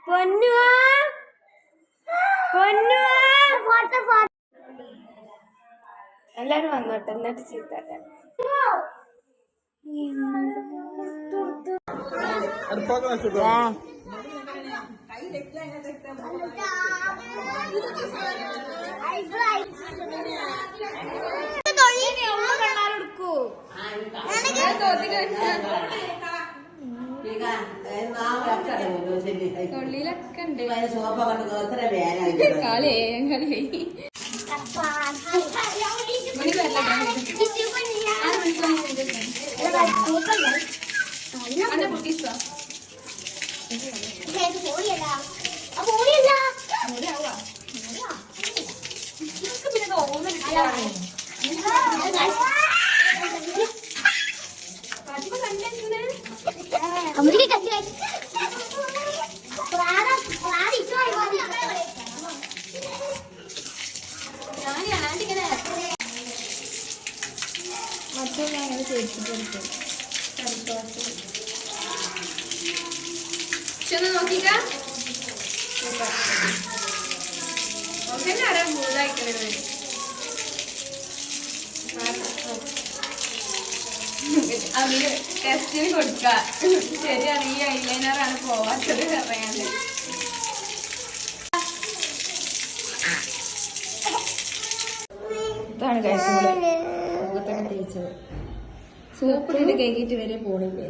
പൊന്നുവാ എല്ലാരും വന്നോട്ടെ എന്നിട്ട് ചീത്ത തൊള്ളിയിലൊക്കെ ഉണ്ട് കളി മറ്റേ ഞങ്ങൾ ചേർത്തിട്ട് നോക്കിക്ക അതിന് ടെസ്റ്റിന് കൊടുക്ക ശരിയാണ് ഈ ഐലൈനറാണ് പോവാത്തത് പറയാണ്ട് ഇതാണ് കഴിച്ചത് മുഖത്തൊക്കെ തേച്ചത് സോപ്പിട്ട് കഴുകിയിട്ട് വരെ പോണില്ലേ